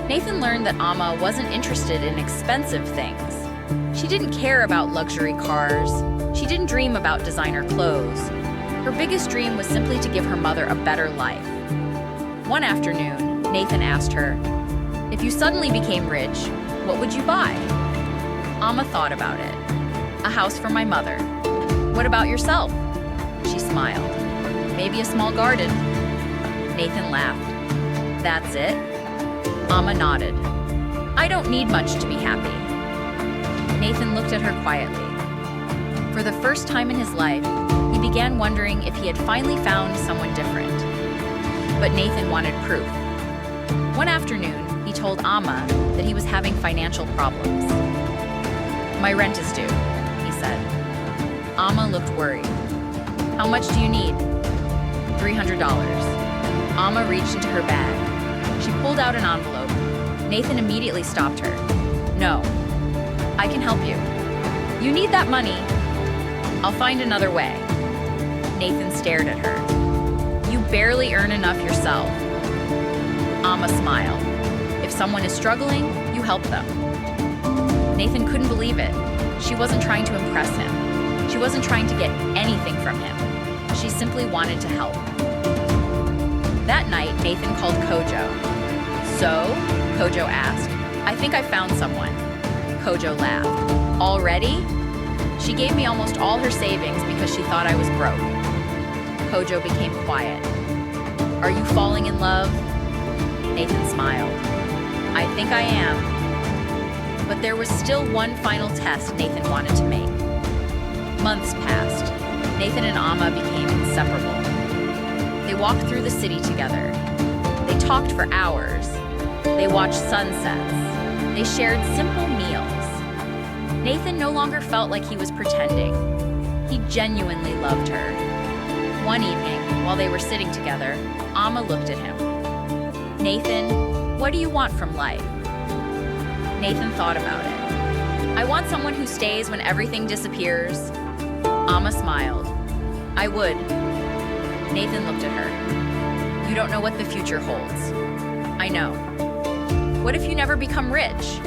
Nathan learned that Amma wasn't interested in expensive things. She didn't care about luxury cars. She didn't dream about designer clothes. Her biggest dream was simply to give her mother a better life. One afternoon, Nathan asked her, "If you suddenly became rich, what would you buy?" Amma thought about it. "A house for my mother." "What about yourself?" She smiled. "Maybe a small garden." Nathan laughed. "That's it?" Amma nodded. "I don't need much to be happy." Nathan looked at her quietly. For the first time in his life, he began wondering if he had finally found someone different. But Nathan wanted proof. One afternoon, he told Amma that he was having financial problems. "My rent is due," he said. Amma looked worried. "How much do you need?" $300. Amma reached into her bag. She pulled out an envelope. Nathan immediately stopped her. "No, I can help you. You need that money. I'll find another way." Nathan stared at her. "You barely earn enough yourself." Amma smiled. "If someone is struggling, you help them." Nathan couldn't believe it. She wasn't trying to impress him. She wasn't trying to get anything from him. She simply wanted to help. That night, Nathan called Kojo. "So?" Kojo asked. "I think I found someone." Kojo laughed. "Already?" "She gave me almost all her savings because she thought I was broke." Kojo became quiet. "Are you falling in love?" Nathan smiled. "I think I am." But there was still one final test Nathan wanted to make. Months passed. Nathan and Amma became inseparable. They walked through the city together. They talked for hours. They watched sunsets. They shared simple meals. Nathan no longer felt like he was pretending. He genuinely loved her. One evening, while they were sitting together, Amma looked at him. "Nathan, what do you want from life?" Nathan thought about it. "I want someone who stays when everything disappears." Amma smiled. "I would." Nathan looked at her. "You don't know what the future holds." "I know." "What if you never become rich?"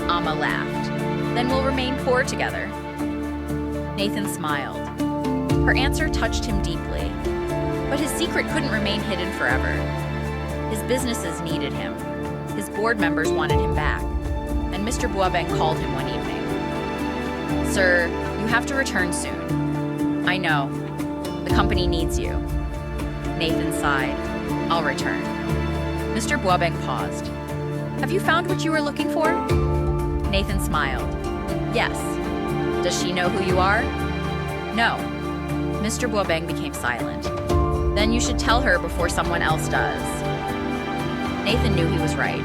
Amma laughed. "Then we'll remain poor together." Nathan smiled. Her answer touched him deeply. But his secret couldn't remain hidden forever. His businesses needed him. His board members wanted him back. And Mr. Boabeng called him one evening. "Sir, you have to return soon." "I know. The company needs you." Nathan sighed. "I'll return." Mr. Boabeng paused. "Have you found what you were looking for?" Nathan smiled. "Yes." "Does she know who you are?" "No." Mr. Boabeng became silent. "Then you should tell her before someone else does." Nathan knew he was right.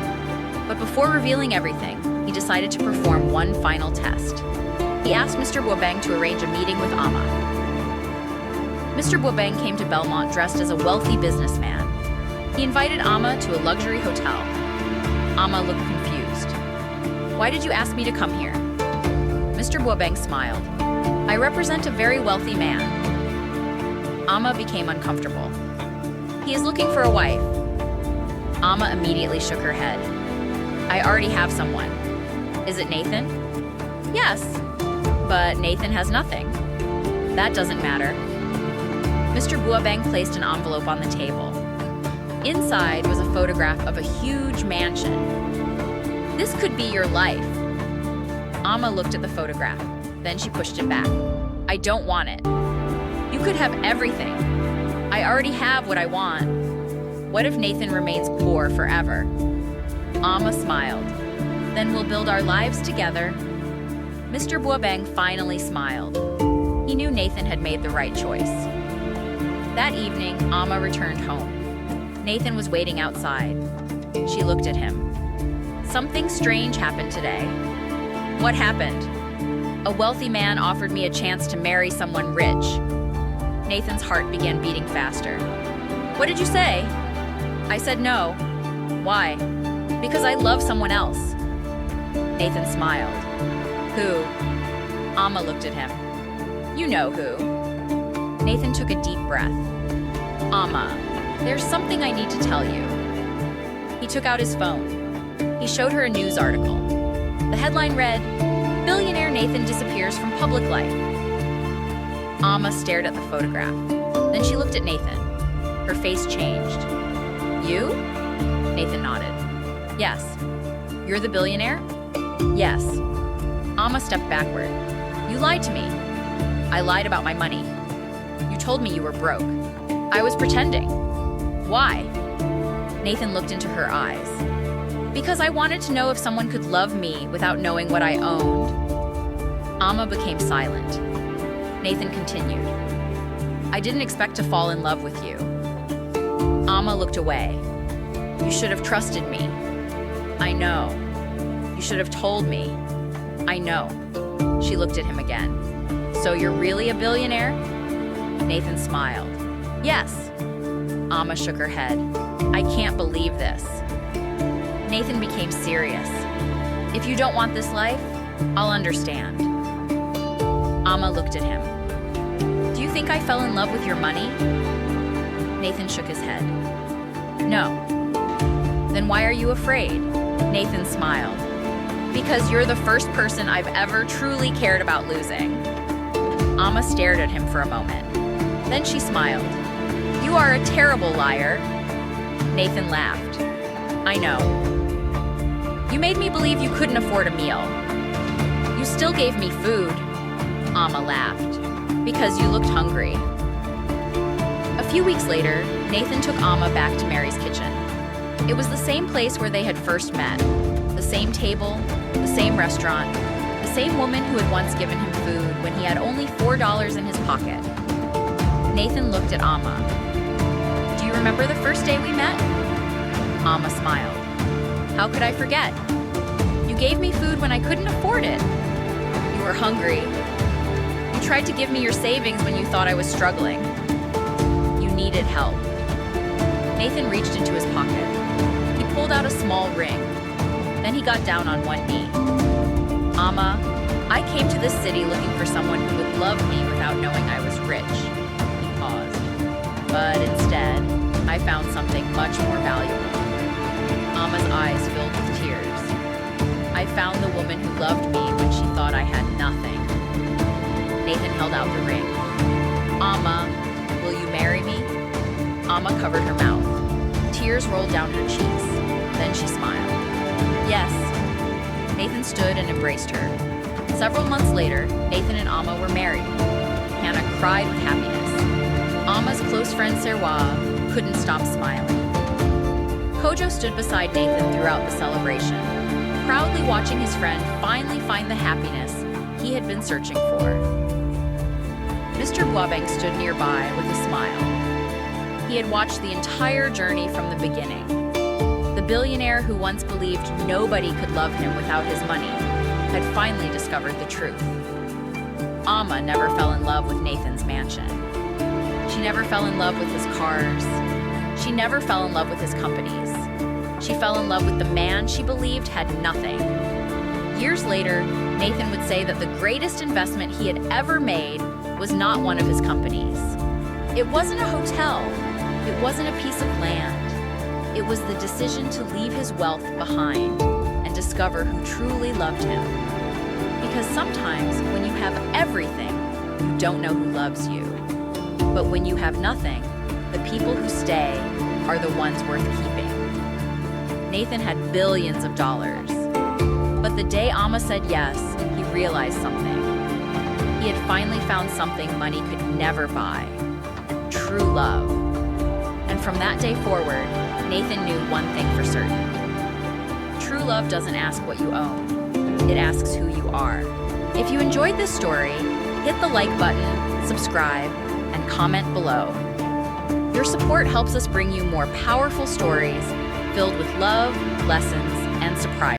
But before revealing everything, he decided to perform one final test. He asked Mr. Boabeng to arrange a meeting with Amma. Mr. Boabeng came to Bellmont dressed as a wealthy businessman. He invited Amma to a luxury hotel. Amma looked confused. "Why did you ask me to come here?" Mr. Boabeng smiled. "I represent a very wealthy man." Amma became uncomfortable. "He is looking for a wife." Amma immediately shook her head. "I already have someone." "Is it Nathan?" "Yes, but Nathan has nothing." "That doesn't matter." Mr. Boabeng placed an envelope on the table. Inside was a photograph of a huge mansion. "This could be your life." Amma looked at the photograph. Then she pushed it back. "I don't want it." "You could have everything." "I already have what I want." "What if Nathan remains poor forever?" Amma smiled. "Then we'll build our lives together." Mr. Boabeng finally smiled. He knew Nathan had made the right choice. That evening, Amma returned home. Nathan was waiting outside. She looked at him. "Something strange happened today." "What happened?" "A wealthy man offered me a chance to marry someone rich." Nathan's heart began beating faster. "What did you say?" "I said no." "Why?" "Because I love someone else." Nathan smiled. "Who?" Amma looked at him. "You know who." Nathan took a deep breath. "Amma, there's something I need to tell you." He took out his phone. He showed her a news article. The headline read, "Billionaire Nathan disappears from public life." Amma stared at the photograph. Then she looked at Nathan. Her face changed. "You?" Nathan nodded. "Yes." "You're the billionaire?" "Yes." Amma stepped backward. "You lied to me." "I lied about my money." "You told me you were broke." "I was pretending." "Why?" Nathan looked into her eyes. "Because I wanted to know if someone could love me without knowing what I owned." Amma became silent. Nathan continued. "I didn't expect to fall in love with you." Amma looked away. "You should have trusted me." "I know." "You should have told me." "I know." She looked at him again. "So you're really a billionaire?" Nathan smiled. "Yes." Amma shook her head. "I can't believe this." Nathan became serious. "If you don't want this life, I'll understand." Amma looked at him. "Do you think I fell in love with your money?" Nathan shook his head. "No." "Then why are you afraid?" Nathan smiled. "Because you're the first person I've ever truly cared about losing." Amma stared at him for a moment. Then she smiled. "You are a terrible liar." Nathan laughed. "I know. You made me believe you couldn't afford a meal." "You still gave me food." Amma laughed. "Because you looked hungry." A few weeks later, Nathan took Amma back to Mary's kitchen. It was the same place where they had first met. The same table, the same restaurant, the same woman who had once given him food when he had only $4 in his pocket. Nathan looked at Amma. "Do you remember the first day we met?" Amma smiled. "How could I forget? You gave me food when I couldn't afford it. You were hungry. You tried to give me your savings when you thought I was struggling. You needed help." Nathan reached into his pocket. He pulled out a small ring. Then he got down on one knee. "Amma, I came to this city looking for someone who would love me without knowing I was rich." He paused. "But instead, I found something much more valuable." Amma's eyes filled with tears. "I found the woman who loved me when she thought I had nothing." Nathan held out the ring. "Amma, will you marry me?" Amma covered her mouth. Tears rolled down her cheeks. Then she smiled. "Yes." Nathan stood and embraced her. Several months later, Nathan and Amma were married. Hannah cried with happiness. Amma's close friend Serwa couldn't stop smiling. Kojo stood beside Nathan throughout the celebration, proudly watching his friend finally find the happiness he had been searching for. Mr. Buabeng stood nearby with a smile. He had watched the entire journey from the beginning. The billionaire who once believed nobody could love him without his money had finally discovered the truth. Amma never fell in love with Nathan's mansion. She never fell in love with his cars. She never fell in love with his companies. She fell in love with the man she believed had nothing. Years later, Nathan would say that the greatest investment he had ever made was not one of his companies. It wasn't a hotel. It wasn't a piece of land. It was the decision to leave his wealth behind and discover who truly loved him. Because sometimes when you have everything, you don't know who loves you. But when you have nothing, the people who stay are the ones worth keeping. Nathan had billions of dollars. But the day Amma said yes, he realized something. He had finally found something money could never buy: true love. And from that day forward, Nathan knew one thing for certain. True love doesn't ask what you own. It asks who you are. If you enjoyed this story, hit the like button, subscribe, and comment below. Your support helps us bring you more powerful stories filled with love, lessons, and surprise.